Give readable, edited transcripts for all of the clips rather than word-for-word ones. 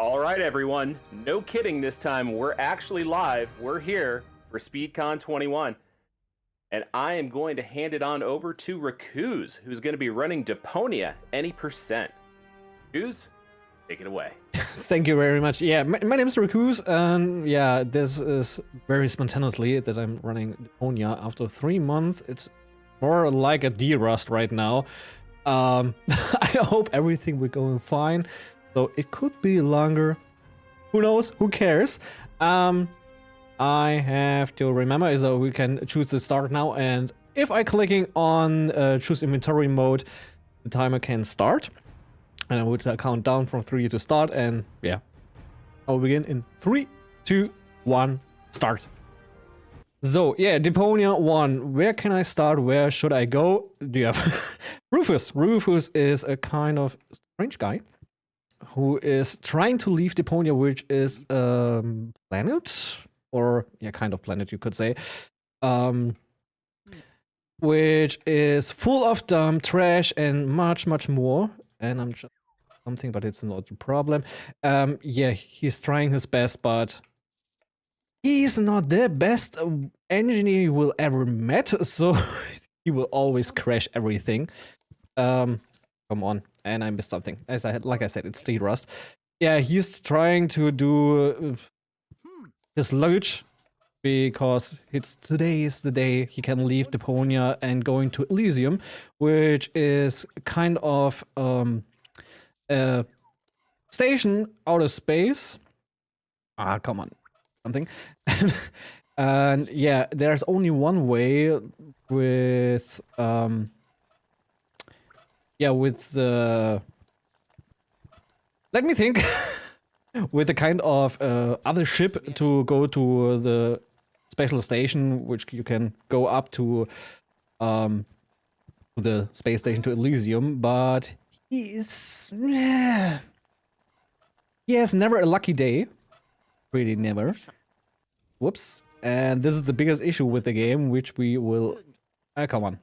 All right, everyone. No kidding this time. We're actually live. We're here for SpeedCon 21. And I am going to hand it on over to Racooze, who's going to be running Deponia any %. Racooze, take it away. Thank you very much. Yeah, my name is Racooze, and yeah, this is very spontaneously that I'm running Deponia after 3 months. It's more like a D-Rust right now. I hope everything will go fine, though it could be longer. Who knows? Who cares? I have to remember is that we can choose the start now, and if I clicking on choose inventory mode, the timer can start. And I would count down from 3 to start, and yeah, I'll begin in 3, 2, 1, start. So yeah, Deponia 1. Where can I start? Where should I go? Do you have Rufus? Rufus is a kind of strange guy who is trying to leave Deponia, which is a planet, or yeah, kind of planet you could say, which is full of dump, trash, and much more. And I'm just something, but it's not a problem. Yeah, he's trying his best, but he's not the best engineer you will ever met, so he will always crash everything. Come on, and I missed something. Like I said, it's D-Rust. Yeah, he's trying to do his luggage because today is the day he can leave Deponia and going to Elysium, which is kind of a station out of space. Come on, something. And yeah, there's only one way with let me think. With a kind of other ship to go to the special station, which you can go up to the space station to Elysium, but he has never a lucky day. Really never. Whoops. And this is the biggest issue with the game, which we will come on.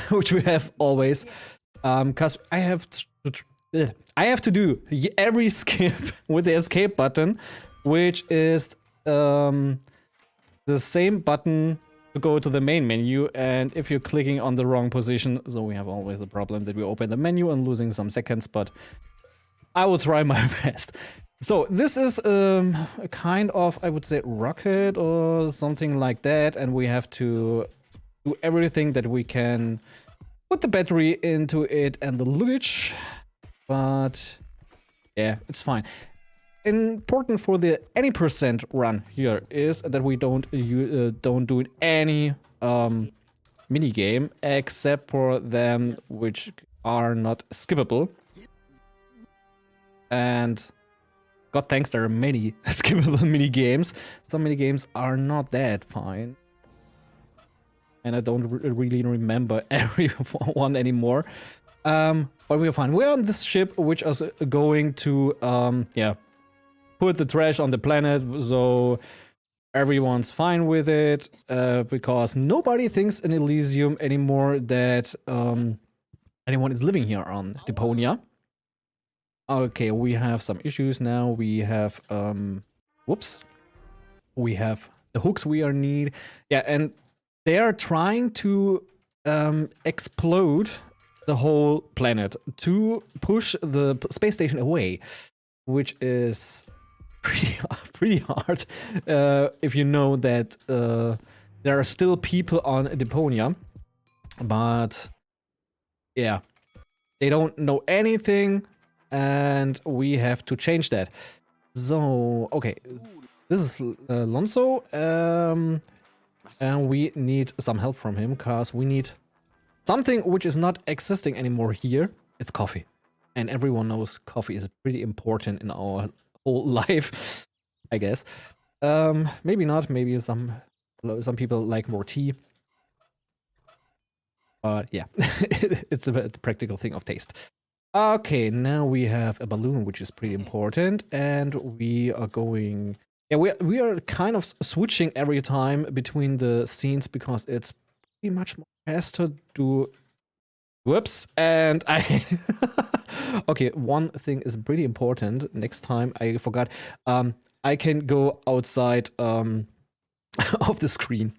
Which we have always. Cause I have to do every skip with the escape button, which is the same button to go to the main menu, and if you're clicking on the wrong position, so we have always a problem that we open the menu and losing some seconds, but I will try my best. So this is a kind of, I would say, rocket or something like that, and we have to do everything that we can, put the battery into it and the luggage, but yeah, it's fine. Important for the any % run here is that we don't do any mini game except for them which are not skippable. And God thanks, there are many skippable mini games. Some mini games are not that fine, and I don't really remember every one anymore. But we're fine. We're on this ship which is going to put the trash on the planet, so everyone's fine with it, because nobody thinks in Elysium anymore that anyone is living here on Deponia. Okay, we have some issues now. We have we have the hooks we need. Yeah, and they are trying to explode the whole planet to push the space station away, which is pretty hard if you know that there are still people on Deponia, but yeah, they don't know anything, and we have to change that. So okay, this is Alonso, and we need some help from him because we need something which is not existing anymore here. It's coffee, and everyone knows coffee is pretty important in our whole life, I guess. Maybe not. Maybe some people like more tea. But yeah, it's a practical thing of taste. Okay, now we have a balloon, which is pretty important, and we are going. Yeah, we are kind of switching every time between the scenes because it's pretty much more faster to Whoops, and I okay, one thing is pretty important. Next time I forgot. I can go outside of the screen.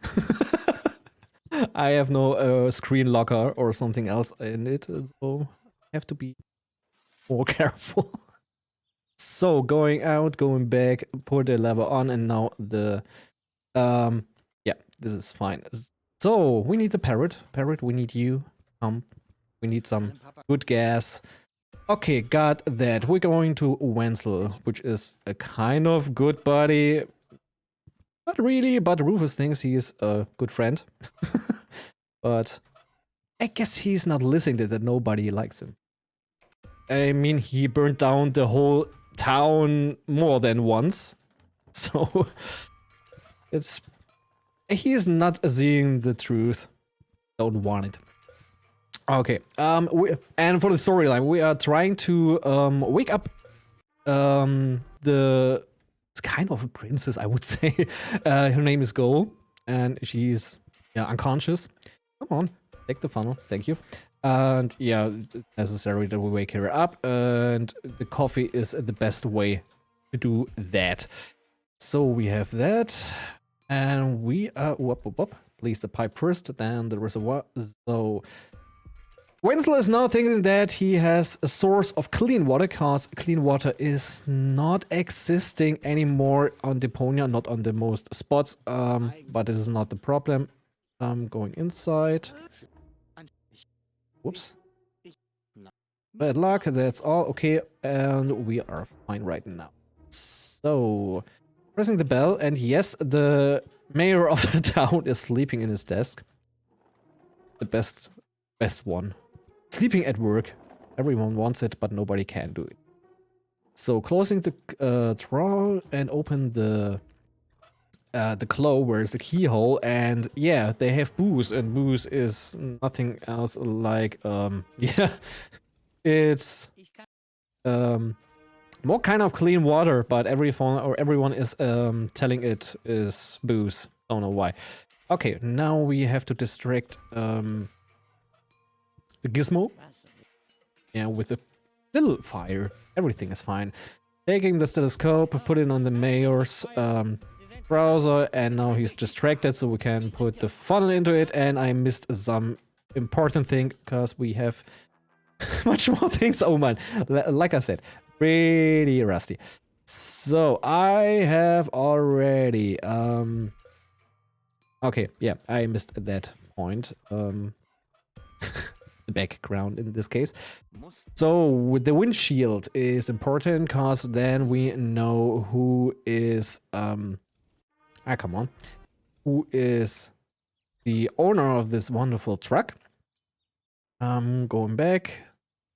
I have no screen locker or something else in it, so I have to be more careful. So going out, going back, put the lever on, and now the yeah, this is fine. So we need the parrot. Parrot, we need you. We need some good gas. Okay, got that. We're going to Wenzel, which is a kind of good buddy. Not really, but Rufus thinks he's a good friend. But I guess he's not listening to that nobody likes him. I mean, he burned down the whole town more than once. So it's he is not seeing the truth. Don't want it. Okay. And for the storyline, we are trying to wake up the it's kind of a princess, I would say. Her name is Go, and she's unconscious. Come on, take the funnel, thank you. And yeah, it's necessary that we wake her up, and the coffee is the best way to do that. So we have that, and we place the pipe first, then the reservoir. So Wenzel is now thinking that he has a source of clean water, because clean water is not existing anymore on Deponia, not on the most spots, but this is not the problem. I'm going inside. Whoops. Bad luck, that's all. Okay, and we are fine right now. So, pressing the bell, and yes, the mayor of the town is sleeping in his desk. The best one. Sleeping at work. Everyone wants it, but nobody can do it. So, closing the drawer and open the claw where it's a keyhole, and yeah, they have booze, and booze is nothing else like yeah, it's more kind of clean water, but everyone is telling it is booze. Don't know why. Okay, now we have to distract the Gizmo. Yeah, with a little fire, everything is fine. Taking the stethoscope, put it on the mayor's browser, and now he's distracted, so we can put the funnel into it. And I missed some important thing because we have much more things. Oh man, like I said, pretty rusty. So I have already okay, yeah, I missed that point. The background in this case. So with the windshield is important, because then we know who is come on, who is the owner of this wonderful truck. Going back.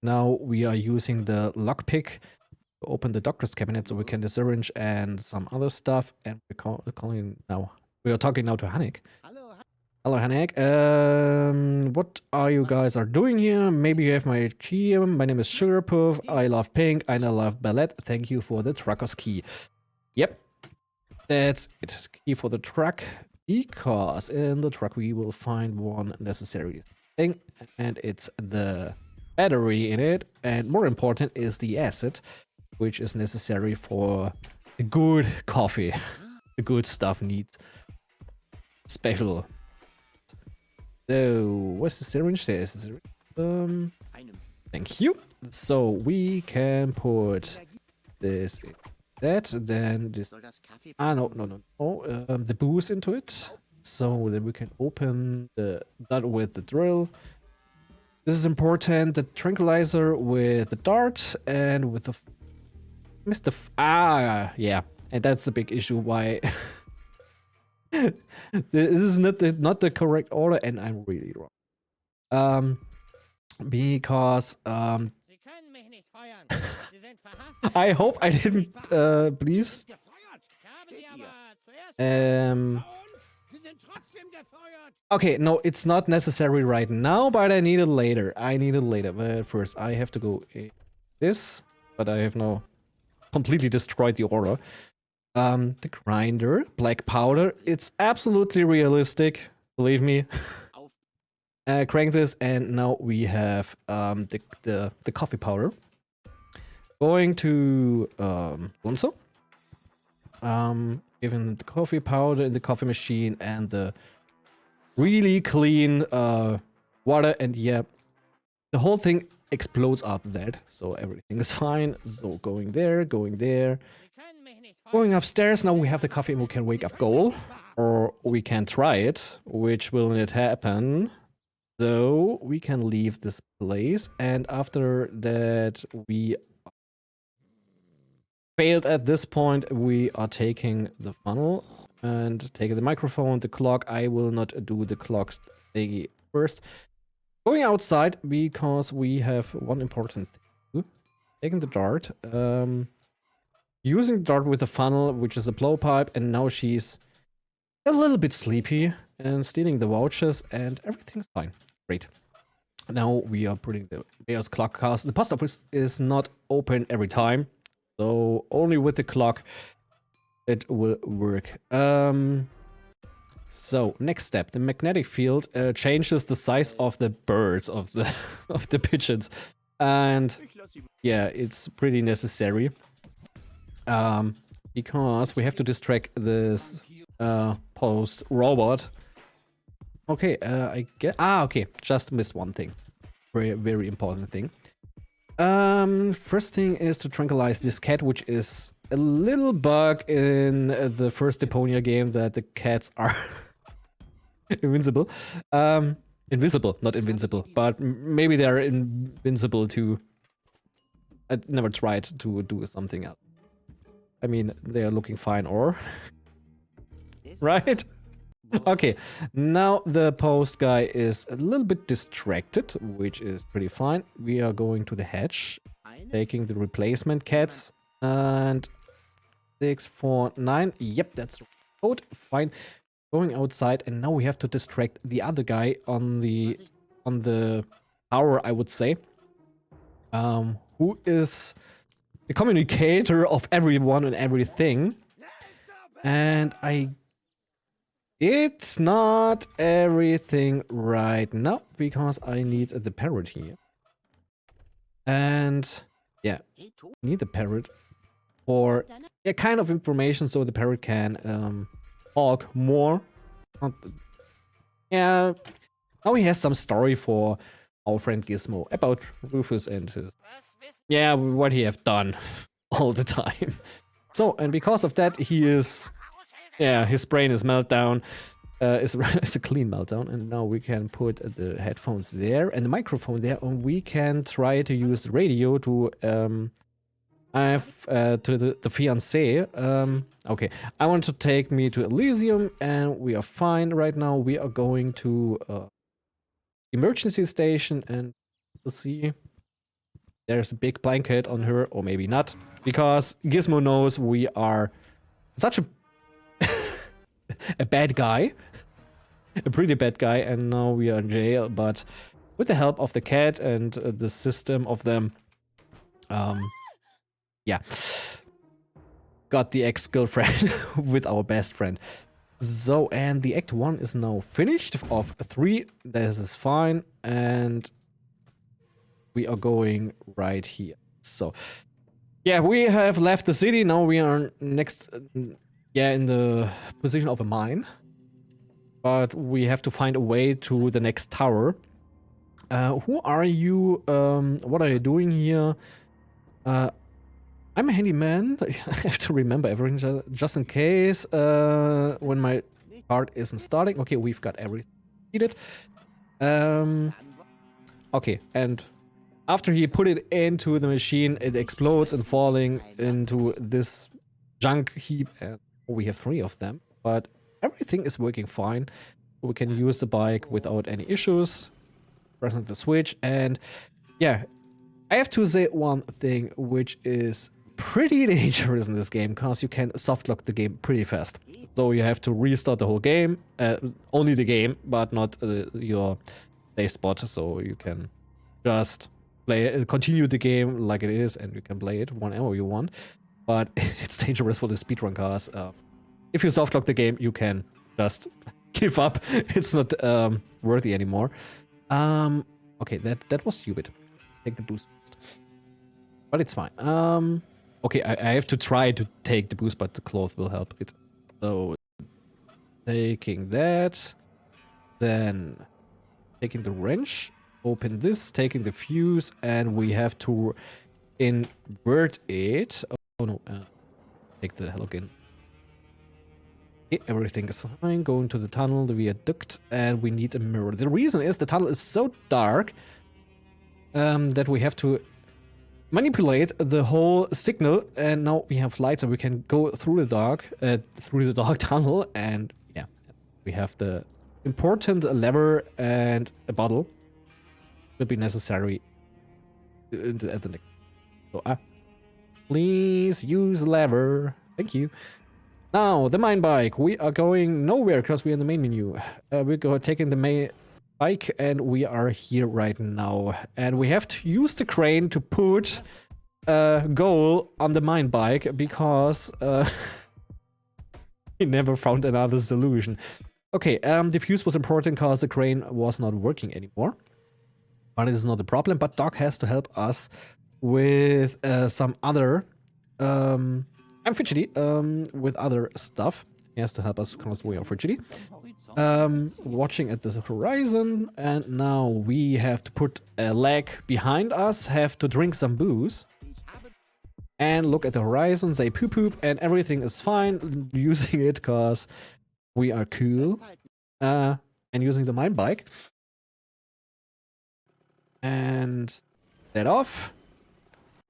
Now we are using the lockpick to open the doctor's cabinet, so we can the syringe and some other stuff. And we are talking now to Hanek. Hello, Hanek. What are you guys are doing here? Maybe you have my key. My name is Sugarpuff. I love pink and I love ballet. Thank you for the trucker's key. Yep, that's it. Key for the truck, because in the truck we will find one necessary thing, and it's the battery in it. And more important is the acid, which is necessary for the good coffee. The good stuff needs special. So, what's the syringe? There is the syringe. Thank you. So, we can put this in that, then this. No, the booze into it. So, then we can open that with the drill. This is important. The tranquilizer with the dart and with the. Yeah. And that's the big issue why. This is not the correct order, and I'm really wrong. Because I hope I didn't please. Okay, no, it's not necessary right now, but I need it later. But first I have to go in this, but I have now completely destroyed the order. The grinder, black powder, it's absolutely realistic, believe me. Crank this, and now we have the coffee powder. Going to Alonso. Given the coffee powder in the coffee machine and the really clean water, and yeah, the whole thing explodes after that, so everything is fine. So going there, going upstairs. Now we have the coffee and we can wake up goal, or we can try it, which will not happen. So we can leave this place, and after that we failed at this point. We are taking the funnel and taking the microphone, the clock. I will not do the clock thingy first. Going outside because we have one important thing. Taking the dart. Using the dart with the funnel, which is a blowpipe, and now she's a little bit sleepy and stealing the vouchers, and everything's fine. Great. Now we are putting the Mayor's clock cast. The post office is not open every time, so only with the clock it will work. So next step, the magnetic field changes the size of the birds, of the of the pigeons, and yeah, it's pretty necessary because we have to distract this post robot. Okay, I get okay. Just missed one thing, very important thing. First thing is to tranquilize this cat, which is a little bug in the first Deponia game, that the cats are invincible. Invisible, not invincible, but maybe they are invincible too. I never tried to do something else. I mean, they are looking fine, or right? Okay, now the post guy is a little bit distracted, which is pretty fine. We are going to the hatch, taking the replacement cats, and 6, 4, 9. Yep, that's code. Fine. Going outside, and now we have to distract the other guy on the tower, I would say, who is the communicator of everyone and everything. And it's not everything right now because I need the parrot here. And yeah, need the parrot for kind of information, so the parrot can talk more. Yeah, now he has some story for our friend Gizmo about Rufus and his what he have done all the time. So, and because of that, he is his brain is meltdown. It's a clean meltdown, and now we can put the headphones there and the microphone there, and we can try to use the radio to the fiance. Okay, I want to take me to Elysium, and we are fine right now. We are going to emergency station, and we'll see. There's a big blanket on her, or maybe not, because Gizmo knows we are such a bad guy, a pretty bad guy, and now we are in jail. But with the help of the cat and the system of them, got the ex-girlfriend with our best friend. So, and the act 1 is now finished of 3. This is fine, and we are going right here. So, yeah, we have left the city. Now we are next, in the position of a mine. But we have to find a way to the next tower. Who are you? What are you doing here? I'm a handyman. I have to remember everything just in case when my card isn't starting. Okay, we've got everything needed. Okay, and after he put it into the machine, it explodes and falling into this junk heap. And we have 3 of them, but everything is working fine. We can use the bike without any issues. Pressing the switch, and yeah, I have to say one thing, which is pretty dangerous in this game, because you can softlock the game pretty fast. So you have to restart the whole game, only the game, but not your save spot. So you can just continue the game like it is, and you can play it whenever you want. But it's dangerous for the speedrun cars. If you softlock the game, you can just give up. It's not worthy anymore. Okay, that was stupid. Take the boost first. But it's fine. Okay, I have to try to take the boost, but the cloth will help it. So, taking that. Then, taking the wrench. Open this, taking the fuse, and we have to invert it. Oh no, take the halogen. Okay, everything is fine. Go into the tunnel, the viaduct, and we need a mirror. The reason is the tunnel is so dark that we have to manipulate the whole signal, and now we have lights and we can go through the dark tunnel, and yeah, we have the important lever and a bottle will be necessary at the next. So, please use lever. Thank you. Now, the mine bike. We are going nowhere because we're in the main menu. We're taking the main bike and we are here right now. And we have to use the crane to put a goal on the mine bike because we never found another solution. Okay, the fuse was important because the crane was not working anymore. But it is not a problem. But Doc has to help us with some other... I'm fidgety with other stuff. He has to help us because we are fidgety. Watching at the horizon, and now we have to put a leg behind us, have to drink some booze, and look at the horizon, say poop poop, and everything is fine. Using it because we are cool, and using the mine bike, and that off,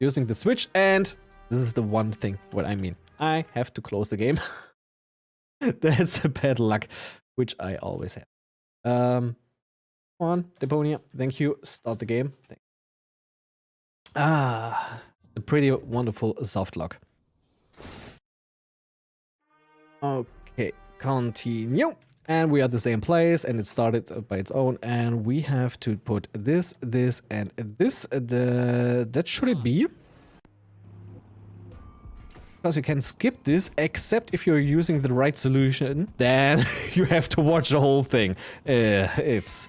using the switch, and this is the one thing what I mean. I have to close the game. That's a bad luck, which I always have. Come on, Deponia. Thank you. Start the game. A pretty wonderful soft lock. Okay, continue. And we are at the same place, and it started by its own. And we have to put this, this, and this. That should it be? Because you can skip this, except if you're using the right solution, then you have to watch the whole thing. It's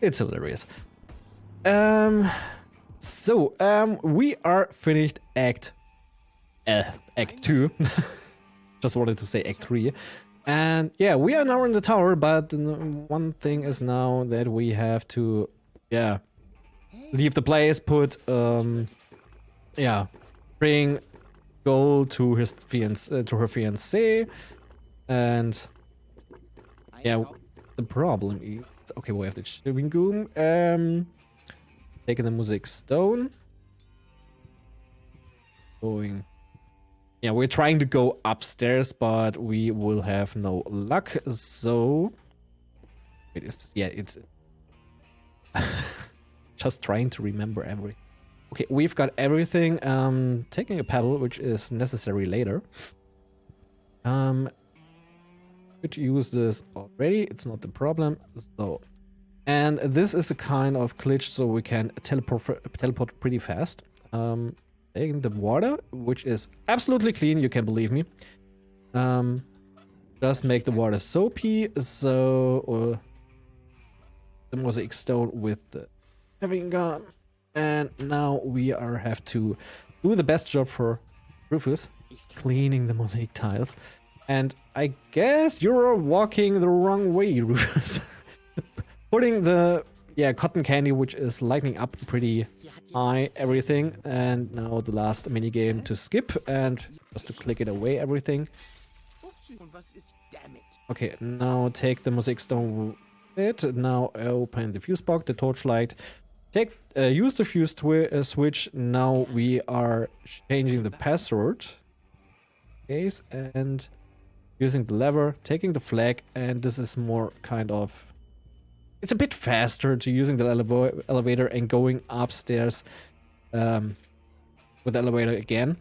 hilarious. We are finished Act 2. Just wanted to say Act 3. And yeah, we are now in the tower, but one thing is now that we have to, leave the place, put, bring goal to his to her fiancée, and yeah, the problem is okay. We have the chewing gum, taking the music stone, going. Yeah, we're trying to go upstairs, but we will have no luck. So, wait, is this? Yeah, it's just trying to remember everything. Okay, we've got everything. Taking a pebble, which is necessary later. Could use this already. It's not the problem. So, and this is a kind of glitch, so we can teleport pretty fast. Taking the water, which is absolutely clean. You can believe me. Just make the water soapy. So, the mosaic stone with the having gone. And now we have to do the best job for Rufus, cleaning the mosaic tiles. And I guess you're walking the wrong way, Rufus. Putting the cotton candy, which is lighting up pretty high, everything. And now the last mini game to skip and just to click it away, everything. Okay, now take the mosaic stone with it. Now open the fuse box, the torchlight. Use the fuse switch. Now we are changing the password case and using the lever, taking the flag, and this is more kind of, it's a bit faster to using the elevator and going upstairs with the elevator again.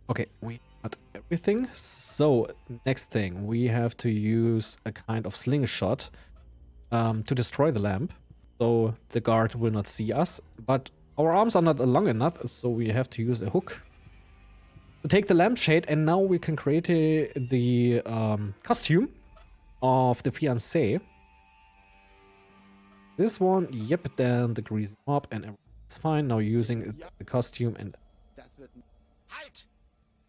Okay, we got everything. So next thing, we have to use a kind of slingshot to destroy the lamp. So the guard will not see us, but our arms are not long enough, so we have to use a hook to take the lampshade, and now we can create the costume of the fiancé. this one. Yep, then the greasy mop and everything's fine. Now using the costume and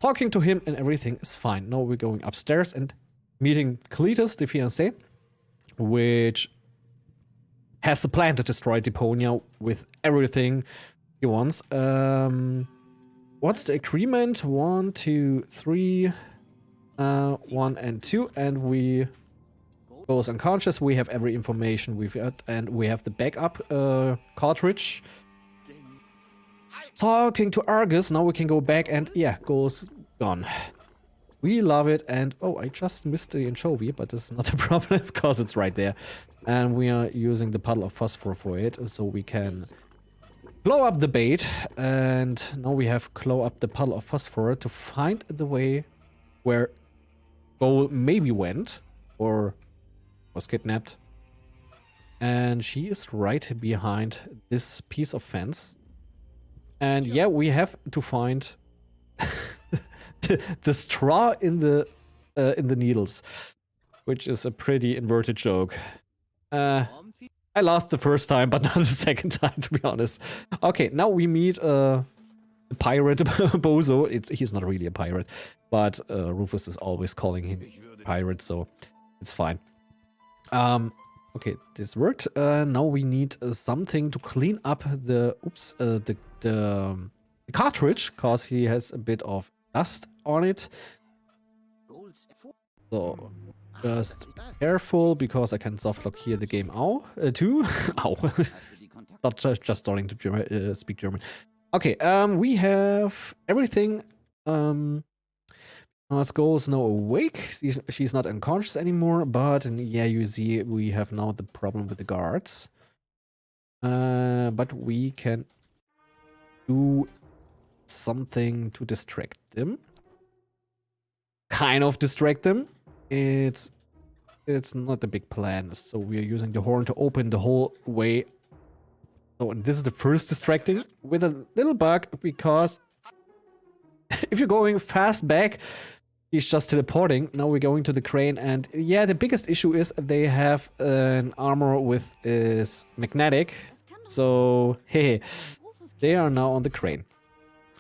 talking to him and everything is fine. Now we're going upstairs and meeting Cletus, the fiancé, which has the plan to destroy Deponia with everything he wants. What's the agreement? 1, 2, 3, 1 and 2, and we goes unconscious. We have every information we've got, and we have the backup cartridge. Talking to Argus, now we can go back and yeah, goes gone. We love it, and oh, I just missed the anchovy, but this is not a problem because it's right there. And we are using the puddle of phosphor for it, so we can blow up the bait. And now we have blow up the puddle of phosphor to find the way where Goal maybe went or was kidnapped. And she is right behind this piece of fence. And yeah, we have to find the straw in the needles, which is a pretty inverted joke. I lost the first time, but not the second time, to be honest. Okay, now we meet the pirate Bozo. He's not really a pirate, but Rufus is always calling him pirate, so it's fine. Okay, this worked. Now we need something to clean up the cartridge, because he has a bit of dust on it. So just careful, because I can softlock here the game too. Ow. Not just starting to speak German. Okay, we have everything. Skull is now awake. She's not unconscious anymore, but yeah, you see we have now the problem with the guards. But we can do something to distract them. Kind of distract them. It's not a big plan, so we are using the horn to open the whole way. So, and this is the first distracting with a little bug, because if you're going fast back, he's just teleporting. Now we're going to the crane, and yeah, the biggest issue is they have an armor with is magnetic. So hey, they are now on the crane.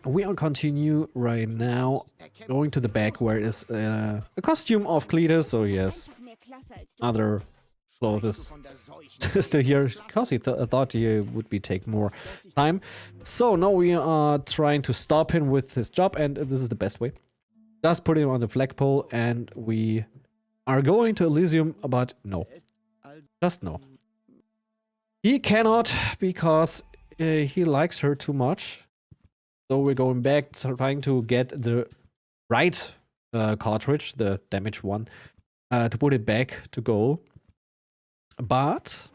We will continue right now, going to the back where is a costume of Cletus. So yes, other clothes still here, because he thought he would take more time. So now we are trying to stop him with his job, and this is the best way. Just put him on the flagpole, and we are going to Elysium, but no. Just no. He cannot, because he likes her too much. So we're going back, trying to get the right cartridge, the damaged one, to put it back to goal. But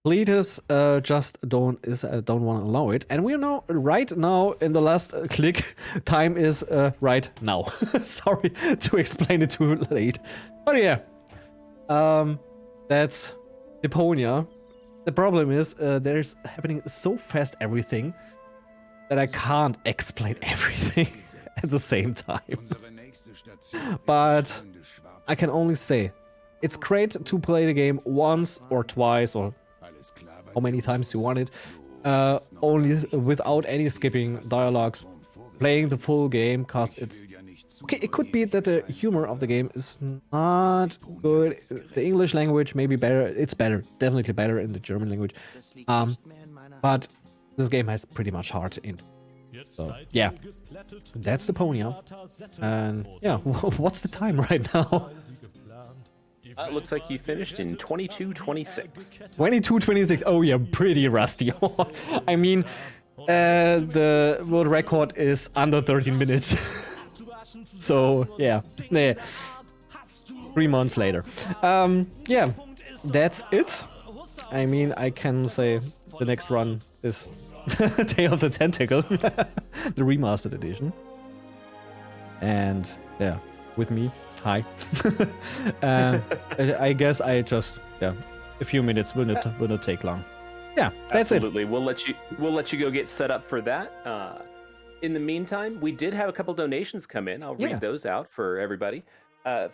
Cletus just don't want to allow it, and we're now right now in the last click. Time is right now. Sorry to explain it too late, but yeah, that's Deponia. The problem is there's happening so fast everything that I can't explain everything at the same time. But I can only say it's great to play the game once or twice, or how many times you want it, only without any skipping dialogues, playing the full game, because it's okay. It could be that the humor of the game is not good. The English language may be better. It's better, definitely better in the German language. But this game has pretty much heart in. So yeah, that's Deponia. And yeah, what's the time right now? It looks like he finished in 22:26. 22:26. Oh yeah, pretty rusty. I mean, the world record is under 13 minutes. So yeah, 3 months later. Yeah, that's it. I mean, I can say the next run is Day of the Tentacle, the remastered edition. And yeah, with me. Hi. I guess I just a few minutes will not take long. Yeah, that's Absolutely. We'll let you go get set up for that. In the meantime, we did have a couple donations come in. I'll read those out for everybody.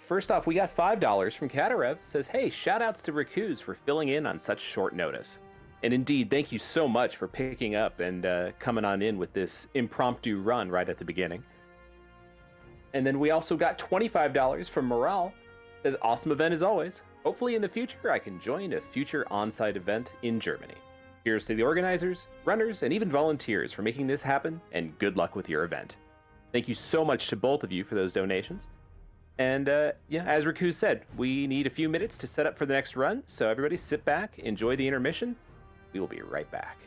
First off, we got $5 from Katarev. Says, hey, shout outs to Racooze for filling in on such short notice. And indeed, thank you so much for picking up and coming on in with this impromptu run right at the beginning. And then we also got $25 from Morale. Says, awesome event as always. Hopefully in the future I can join a future on-site event in Germany. Cheers to the organizers, runners, and even volunteers for making this happen, and good luck with your event. Thank you so much to both of you for those donations. And yeah, as Racooze said, we need a few minutes to set up for the next run, so everybody sit back, enjoy the intermission. We will be right back.